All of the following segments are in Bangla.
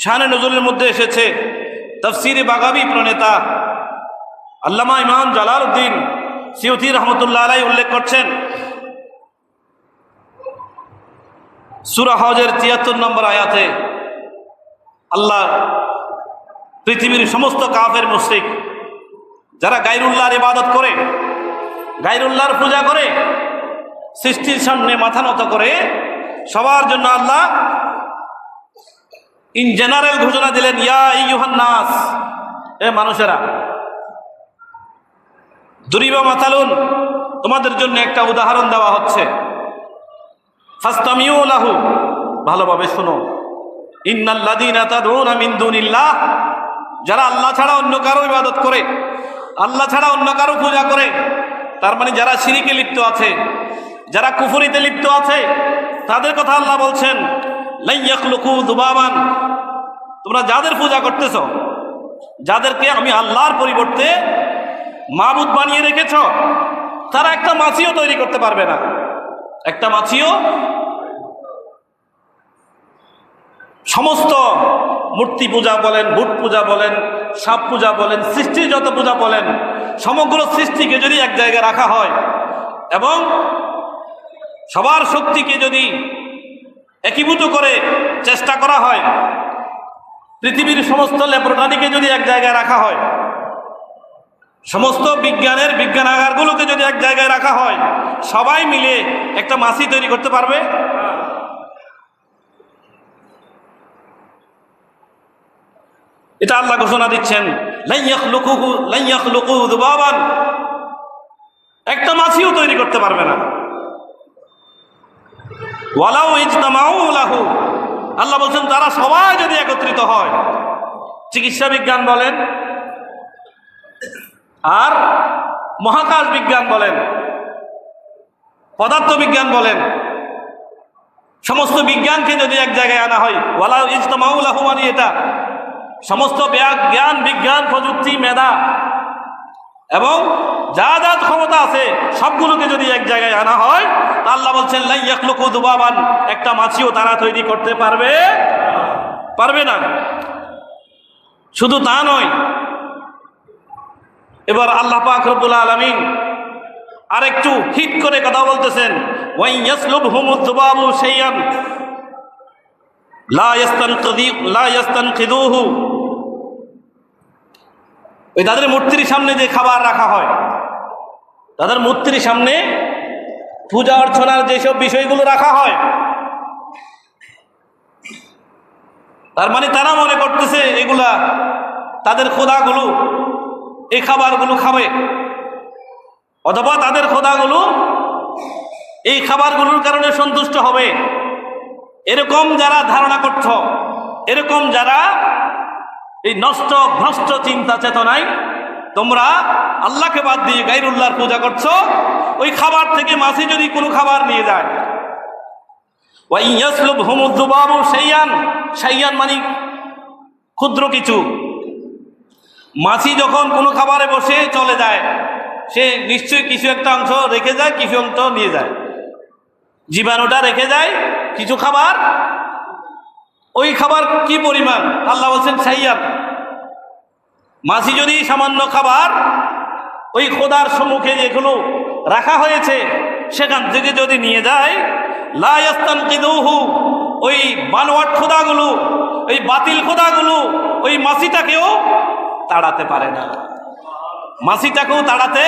শানে নজরুলের মধ্যে এসেছে, তাফসিরে বাগাবি প্রণেতা আল্লামা ইমাম জালালউদ্দিন সিয়ুতি রহমতুল্লাহ আলাইহি উল্লেখ করছেন, সূরা হজের ৭৩ নম্বর আয়াতে আল্লাহ পৃথিবীর সমস্ত কাফের মুশরিক যারা গায়রুল্লাহর ইবাদত করে, গায়রুল্লাহর পূজা করে, সৃষ্টির সামনে মাথা নত করে, সবার জন্য আল্লাহ ইন জেনারেল ঘোষণা দিলেন, ইয়া আইয়ুহান নাস, এ মানুষেরা, দুরিবা মাতালুন, তোমাদের জন্য একটা উদাহরণ দেওয়া হচ্ছে, ফাসতামিউ লাহু, ভালোভাবে শোনো, ইন্নাল্লাযীনা তাদউনা মিন দুনিল্লাহ, যারা আল্লাহ ছাড়া অন্য কারো ইবাদত করে, আল্লাহ ছাড়া অন্য কারো পূজা করে, তার মানে যারা শিরিকে লিপ্ত আছে, যারা কুফরিতে লিপ্ত আছে, তাদের কথা আল্লাহ বলছেন, লা ইয়াখলুকু যুবাবান, তোমরা যাদের পূজা করতেছ, যাদেরকে আমি আল্লাহর পরিবর্তে মাবুদ বানিয়ে রেখেছ, তারা একটা মাছিও তৈরি করতে পারবে না, একটা মাছিও। সমস্ত মূর্তি পূজা বলেন, ভূত পূজা বলেন, সাপ পূজা বলেন, সৃষ্টির যত পূজা বলেন, সমগ্র সৃষ্টিকে যদি এক জায়গায় রাখা হয় এবং সবার শক্তিকে যদি একীভূত করে চেষ্টা করা হয়, পৃথিবীর সমস্ত ল্যাবরেটরিকে যদি এক জায়গায় রাখা হয়, সমস্ত বিজ্ঞানের বিজ্ঞানাগারগুলোকে যদি এক জায়গায় রাখা হয়, সবাই মিলে একটা মাছি তৈরি করতে পারবে? এটা আল্লাহ ঘোষণা দিচ্ছেন, লা ইয়াখলুকু যুবাবান, একটা মাছিও তৈরি করতে পারবে না। ওয়ালাউ ইজতামাউ লাহু, আল্লাহ বলছেন তারা সবাই যদি একত্রিত হয়, চিকিৎসা বিজ্ঞান বলেন আর মহাকাশ বিজ্ঞান বলেন, পদার্থ বিজ্ঞান বলেন, সমস্ত বিজ্ঞানকে যদি এক জায়গায় আনা হয়, ওয়ালাউ ইজতামাউ লাহু মানে এটা সমস্ত জ্ঞান বিজ্ঞান প্রযুক্তি মেধা এবং যা যা ক্ষমতা আছে সবগুলোকে যদি এক জায়গায় আনা হয়, তা আল্লাহ বলছেন লা ইয়াখলুকু যুবাবান, একটা মাছিও তারা তৈরি করতে পারবে না। শুধু তা নয়, এবার আল্লাহ পাক রব্বুল আলামিন আরেকটু হিট করে কথা বলতেছেন, ওয়া ইয়াসলুবহুমুয যুবাবু শাইআন লা ইয়াস্তানকিদুহু, ওই তাদের মূর্তির সামনে যে খাবার রাখা হয়, তাদের মূর্তির সামনে পূজা অর্চনার যেসব বিষয়গুলো রাখা হয়, তার মানে তারা মনে করতেছে এগুলা তাদের খোদাগুলো এই খাবারগুলো খাবে, অথবা তাদের খোদাগুলো এই খাবারগুলোর কারণে সন্তুষ্ট হবে। এরকম যারা ধারণা করছ, এরকম যারা এই নষ্ট ভ্রষ্ট চিন্তা চেতনায় তোমরা আল্লাহকে বাদ দিয়ে গায়রুল্লাহর পূজা করছো, ওই খাবার থেকে মাছি যদি কোনো খাবার নিয়ে যায়, ওয়া ইয়াসলুবহুমুয যুবাবু শাইআন, শাইআন মানে ক্ষুদ্র কিছু, মাছি যখন কোনো খাবারে বসে চলে যায়, সে নিশ্চয়ই কিছু একটা অংশ রেখে যায়, কিছু অংশ নিয়ে যায়, জীবাণুটা রেখে যায় কিছু খাবার, ওই খাবার কি পরিমাণ আল্লাহ বলছেন শাইআন, মাছি যদি সামান্য খাবার ওই খোদার সম্মুখে যেগুলো রাখা হয়েছে সেখান থেকে যদি নিয়ে যায়, লা ইয়াস্তানকিদুহু, ওই বানোয়াট খোদাগুলো, ওই বাতিল খোদাগুলো ওই মাছিটাকেও তাড়াতে পারে না, মাছিটাকেও তাড়াতে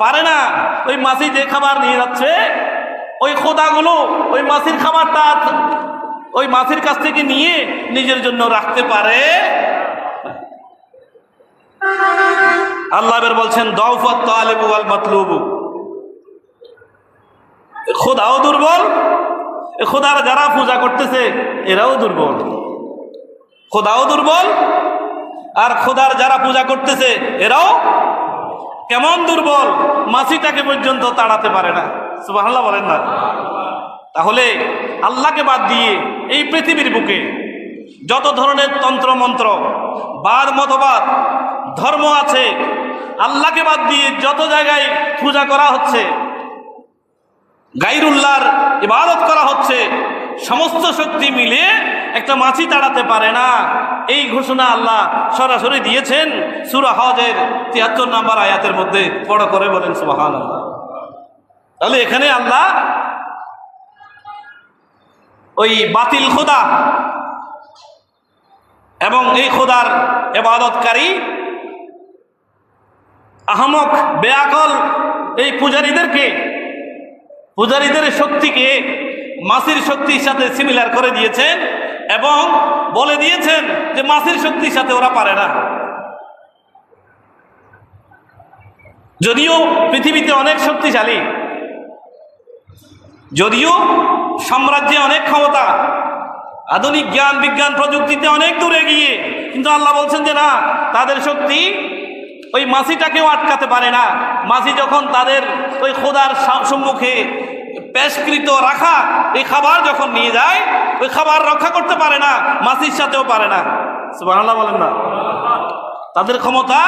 পারে না। ওই মাছি যে খাবার নিয়ে যাচ্ছে, ওই খোদাগুলো ওই মাছির খাবারটা ওই মাছির কাছ থেকে নিয়ে নিজের জন্য রাখতে পারে। আল্লাহ এবার বলছেন দাউফাত তালিবু ওয়াল মাতলুবু, খোদাও দুর্বল, খোদার যারা পূজা করতেছে এরাও দুর্বল, খোদাও দুর্বল আর খোদার যারা পূজা করতেছে এরাও কেমন দুর্বল, মাছিটাকে পর্যন্ত তাড়াতে পারে না। সুবহানাল্লাহ বলেন না? তাহলে আল্লাহকে বাদ দিয়ে এই পৃথিবীর বুকে যত ধরনের তন্ত্রমন্ত্র বাদ মতবাদ ধর্ম আছে, আল্লাহকে বাদ দিয়ে যত জায়গায় পূজা করা হচ্ছে, গায়রুল্লাহর ইবাদত করা হচ্ছে, সমস্ত শক্তি মিলে একটা মাছি তাড়াতে পারে না। এই ঘোষণা আল্লাহ সরাসরি দিয়েছেন সূরা হজের ৭৩ নম্বর আয়াতের মধ্যে। বড় করে বলেন সুবহানাল্লাহ। তাহলে এখানে আল্লাহ ওই বাতিল খোদা এবং এই খোদার ইবাদতকারী আহমক বেআকল এই পূজারীদের শক্তিকে মাছির শক্তির সাথে সিমিলার করে দিয়েছেন এবং বলে দিয়েছেন যে মাছির শক্তির সাথে ওরা পারে না। যদিও পৃথিবীতে অনেক শক্তিশালী, যদিও সাম্রাজ্যে অনেক ক্ষমতা, আধুনিক জ্ঞান বিজ্ঞান প্রযুক্তিতে অনেক দূরে গিয়ে, কিন্তু আল্লাহ বলছেন যে না, তাদের শক্তি ওই মাছিটাকেও আটকাতে পারে না। মাছি যখন তাদের ওই খোদার সম্মুখে পেশকৃত রাখা এই খাবার যখন নিয়ে যায়, ওই খাবার রক্ষা করতে পারে না, মাছির সাথেও পারে না। সুবহানাল্লাহ বলেন না? তাদের ক্ষমতা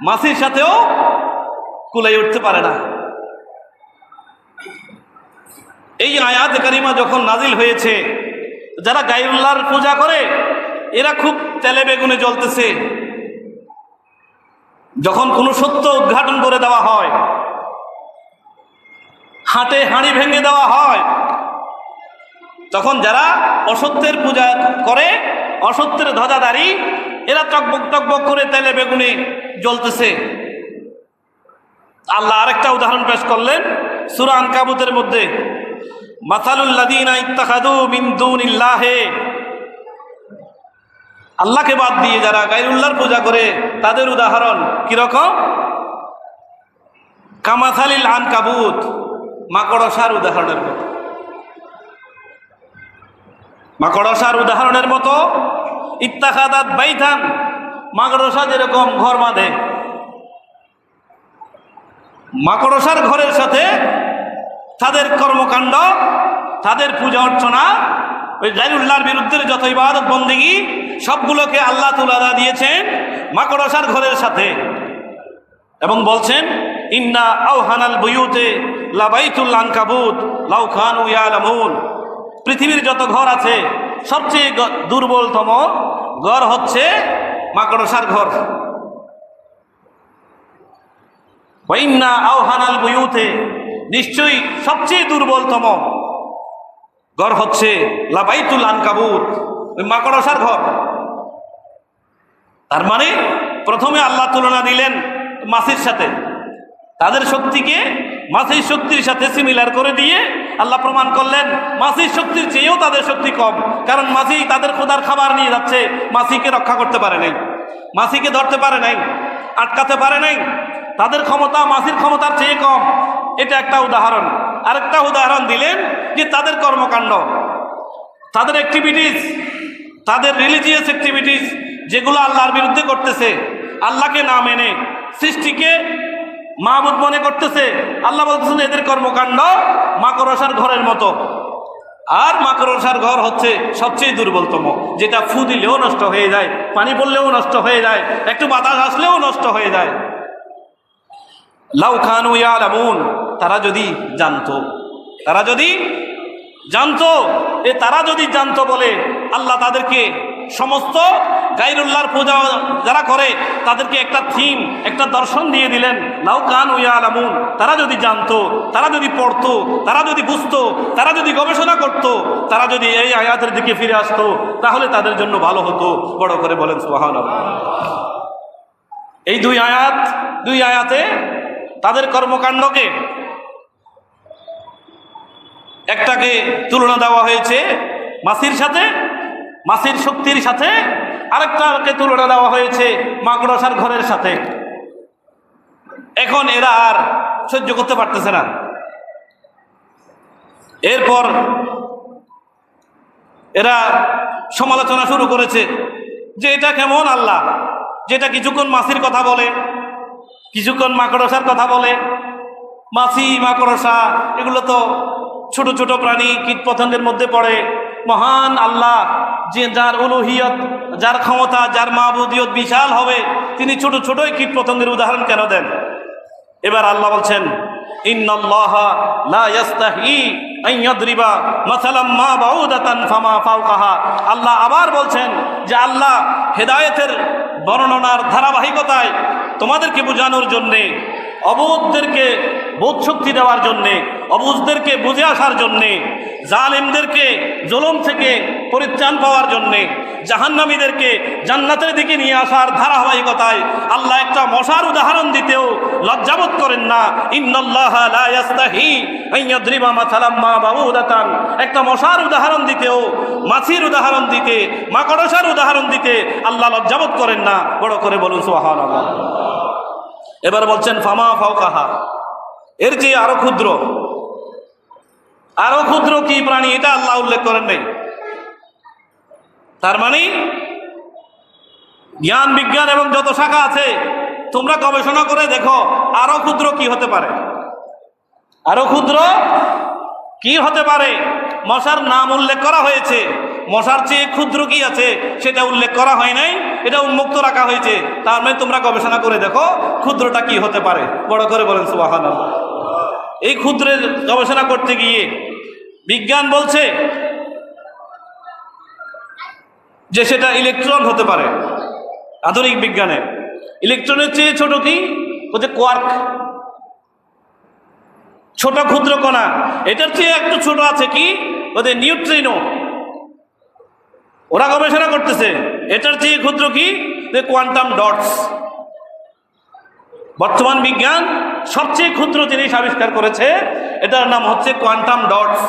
মাছির সাথেও কুলাই উঠতে পারে না। এই আয়াত কারিমা যখন নাজিল হয়েছে, যারা গায়রুল্লাহর পূজা করে এরা খুব তেলে বেগুনে জ্বলতেছে। যখন কোনো সত্য উদ্ঘাটন করে দেওয়া হয়, হাটে হাঁড়ি ভেঙে দেওয়া হয়, তখন যারা অসত্যের পূজা করে, অসত্যের ধ্বজাধারী, এরা টকবক টকবক করে তেলে বেগুনে জ্বলতেছে। আল্লাহ আরেকটা উদাহরণ পেশ করলেন সূরা আনকাবুতের মধ্যে, মাসালুল লাযীনা ইত্তাখাযু মিন দুনিল্লাহি, আল্লাহকে বাদ দিয়ে যারা গায়রুল্লাহর পূজা করে তাদের উদাহরণ কিরকম? কামাসালিল আনকাবুত, মাকড়সার উদাহরণের মতো। মাকড়সার উদাহরণের মতো। ইত্তাখাযাত বাইতান, মাকড়সা যেরকম ঘর বাঁধে, মাকড়সার ঘরের সাথে তাদের কর্মকাণ্ড, তাদের পূজা অর্চনা, ওই গায়রুল্লাহর বিরুদ্ধে যত ইবাদত বন্দেগী সবগুলোকে আল্লাহ তুলনা দিয়েছেন মাকড়সার ঘরের সাথে এবং বলছেন ইন্না আওহানাল বুয়ুতে লাবাইতুল আনকাবুত লাউ কানু ইয়ালামুন, পৃথিবীর যত ঘর আছে সবচেয়ে দুর্বলতম ঘর হচ্ছে মাকড়সার ঘর। ওয়া ইন্না আওহানাল বুয়ুতে, নিশ্চয়ই সবচেয়ে দুর্বলতম ঘর হচ্ছে লাবাইতুল আনকাবুত, ওই মাকড়সার ঘর। তার মানে প্রথমে আল্লাহ তুলনা দিলেন মাছির সাথে, তাদের শক্তিকে মাছির শক্তির সাথে সিমিলার করে দিয়ে আল্লাহ প্রমাণ করলেন মাছির শক্তির চেয়েও তাদের শক্তি কম। কারণ মাছি তাদের খোদার খাবার নিয়ে যাচ্ছে, মাছিকে রক্ষা করতে পারে নাই, মাছিকে ধরতে পারে নাই, আটকাতে পারে নাই। তাদের ক্ষমতা মাছির ক্ষমতার চেয়ে কম। এটা একটা উদাহরণ। আরেকটা উদাহরণ দিলেন যে তাদের কর্মকাণ্ড, তাদের অ্যাক্টিভিটিস, তাদের রিলিজিয়াস অ্যাক্টিভিটিস যেগুলো আল্লাহর বিরুদ্ধে করতেছে, আল্লাহকে না মেনে সৃষ্টিকে মাবুদ মনে করতেছে, আল্লাহ বলতেছেন এদের কর্মকাণ্ড মাকড়সার ঘরের মতো। আর মাকড়সার ঘর হচ্ছে সবচেয়ে দুর্বলতম, যেটা ফু দিলেও নষ্ট হয়ে যায়, পানি পড়লেও নষ্ট হয়ে যায়, একটু বাতাস আসলেও নষ্ট হয়ে যায়। লাউ কানু ইয়ালামুন, তারা যদি জানতো, তারা যদি জানতো বলে আল্লাহ তাদেরকে সমস্ত গায়রুল্লাহর পূজা যারা করে তাদেরকে একটা থিম, একটা দর্শন দিয়ে দিলেন। লাউ কানু ইয়ালামুন, তারা যদি জানতো, তারা যদি পড়তো, তারা যদি বুঝতো, তারা যদি গবেষণা করতো, তারা যদি এই আয়াতের দিকে ফিরে আসতো, তাহলে তাদের জন্য ভালো হতো। বড় করে বলেন সুবহানাল্লাহ। এই দুই আয়াতে তাদের কর্মকাণ্ডকে, একটাকে তুলনা দেওয়া হয়েছে মাছির সাথে, মাছির শক্তির সাথে, আরেকটাকে তুলনা দেওয়া হয়েছে মাকড়সার ঘরের সাথে। এখন এরা আর সহ্য করতে পারতেছে না। এরপর এরা সমালোচনা শুরু করেছে যে এটা কেমন আল্লাহ, যেটা কিছুক্ষণ মাছির কথা বলে, কিছুক্ষণ মাকড়সার কথা বলে। মাছি মাকড়সা এগুলো তো ছোট ছোট প্রাণী, কীট পতঙ্গের মধ্যে পড়ে। মহান আল্লাহ, যে যার উলুহিয়ত, যার ক্ষমতা, যার মাবুদিয়ত বিশাল হবে, তিনি ছোট ছোটই কীট পতঙ্গের উদাহরণ কেন দেন? এবার আল্লাহ বলছেন ইন্নাল্লাহা লা ইয়াস্তাহি আন ইয়াদরিবা মাসালাম মা বাউদাতান ফামা ফাওকাহা। আল্লাহ আবার বলছেন যে আল্লাহ হেদায়েতের বর্ণনার ধারাবাহিকতায় তোমাদেরকে বোঝানোর জন্যে, অবুঝদেরকে বোধ শক্তি দেওয়ার জন্যে, অবুঝদেরকে বুঝে আসার জন্যে, জালেমদেরকে জুলুম থেকে পরিত্রাণ পাওয়ার জন্যে, জাহান্নামীদেরকে জান্নাতের দিকে নিয়ে আসার ধারাবাহিকতায় আল্লাহ একটা মশার উদাহরণ দিতেও লজ্জাবোধ করেন না। ইন্নাল্লাহা লা ইয়াস্তাহি আন ইয়াদরিবা মাসালাম মা বাউদাতান, একটা মশার উদাহরণ দিতেও, মাছির উদাহরণ দিতে, মাকড়সার উদাহরণ দিতে আল্লাহ লজ্জাবোধ করেন না। বড় করে বলুন সুবহানাল্লাহ। এবার বলছেন ফামা ফাওকাহা, এর চেয়ে আরো ক্ষুদ্র, আরো ক্ষুদ্র কি প্রাণী এটা আল্লাহ উল্লেখ করেন নাই। তার মানে জ্ঞান বিজ্ঞান এবং যত শাখা আছে তোমরা গবেষণা করে দেখো আরো ক্ষুদ্র কি হতে পারে, আরো ক্ষুদ্র কি হতে পারে। মশার নাম উল্লেখ করা হয়েছে, মশার চেয়ে ক্ষুদ্র কি আছে সেটা উল্লেখ করা হয় নাই, এটা উন্মুক্ত রাখা হয়েছে। তার মানে তোমরা গবেষণা করে দেখো ক্ষুদ্রটা কি হতে পারে। বড় করে বলেন সুবহানাল্লাহ। এই ক্ষুদ্রের গবেষণা করতে গিয়ে বিজ্ঞান বলছে যে সেটা ইলেকট্রন হতে পারে। আধুনিক বিজ্ঞানে ইলেকট্রনের চেয়ে ছোট কি বলছে কোয়ার্ক, ছোট ক্ষুদ্র কণা। এটার চেয়ে একটু ছোট আছে কি ওদের নিউট্রিনো, ওরা গবেষণা করতেছে। এটার চেয়ে ক্ষুদ্র কি কোয়ান্টাম ডটস। বর্তমান বিজ্ঞান সবচেয়ে ক্ষুদ্র জিনিস আবিষ্কার করেছে, এটার নাম হচ্ছে কোয়ান্টাম ডটস।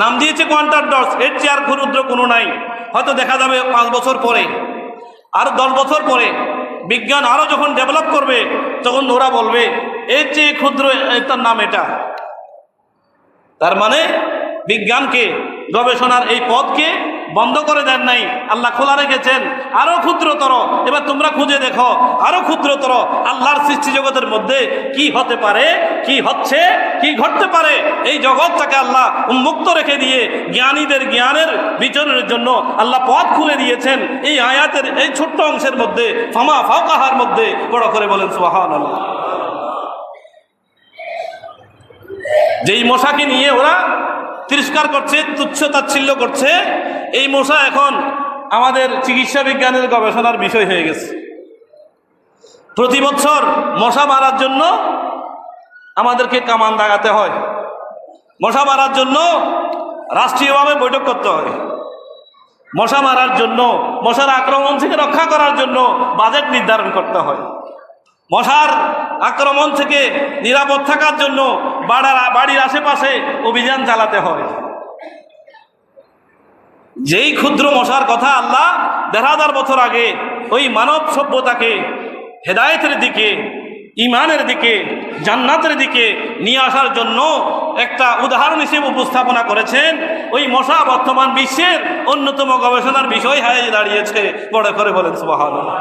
নাম দিয়েছে কোয়ান্টাম ডটস। এর চেয়ে আর ক্ষুদ্র কোনো নাই। হয়তো দেখা যাবে 5 বছর পরে, আর 10 বছর পরে বিজ্ঞান আরো যখন ডেভেলপ করবে তখন ওরা বলবে এর চেয়ে ক্ষুদ্র এটার নাম এটা। তার মানে বিজ্ঞানকে, গবেষণার এই পথকে বন্ধ করে দেন নাই, আল্লাহ খোলা রেখেছেন আরো ক্ষুদ্রতর। এবার তোমরা খুঁজে দেখো আরো ক্ষুদ্রতর আল্লাহর সৃষ্টি জগতের মধ্যে কি হতে পারে, কি হচ্ছে, কি ঘটতে পারে। এই জগৎটাকে আল্লাহ উন্মুক্ত রেখে দিয়ে জ্ঞানীদের জ্ঞানের বিচরণের জন্য আল্লাহ পথ খুলে দিয়েছেন এই আয়াতের এই ছোট্ট অংশের মধ্যে, ফামা ফাওকাহার মধ্যে। বড় করে বলেন সুবহানাল্লাহ। যেই মশাকে নিয়ে ওরা তিরস্কার করছে, তুচ্ছ তাচ্ছিল্য করছে, এই মশা এখন আমাদের চিকিৎসা বিজ্ঞানের গবেষণার বিষয় হয়ে গেছে। প্রতি বছর মশা মারার জন্য আমাদেরকে কামান দাগাতে হয়, মশা মারার জন্য রাষ্ট্রীয়ভাবে বৈঠক করতে হয়, মশা মারার জন্য, মশার আক্রমণ থেকে রক্ষা করার জন্য বাজেট নির্ধারণ করতে হয়, মশার আক্রমণ থেকে নিরাপদ থাকার জন্য বাড়ির আশেপাশে অভিযান চালাতে হয়। যেই ক্ষুদ্র মশার কথা আল্লাহ ১,৫০০ বছর আগে ওই মানব সভ্যতাকে হেদায়েতের দিকে, ইমানের দিকে, জান্নাতের দিকে নিয়ে আসার জন্য একটা উদাহরণ হিসেবে উপস্থাপনা করেছেন, ওই মশা বর্তমান বিশ্বের অন্যতম গবেষণার বিষয় হয়ে দাঁড়িয়েছে। বড় করে বলেন সুবহানাল্লাহ।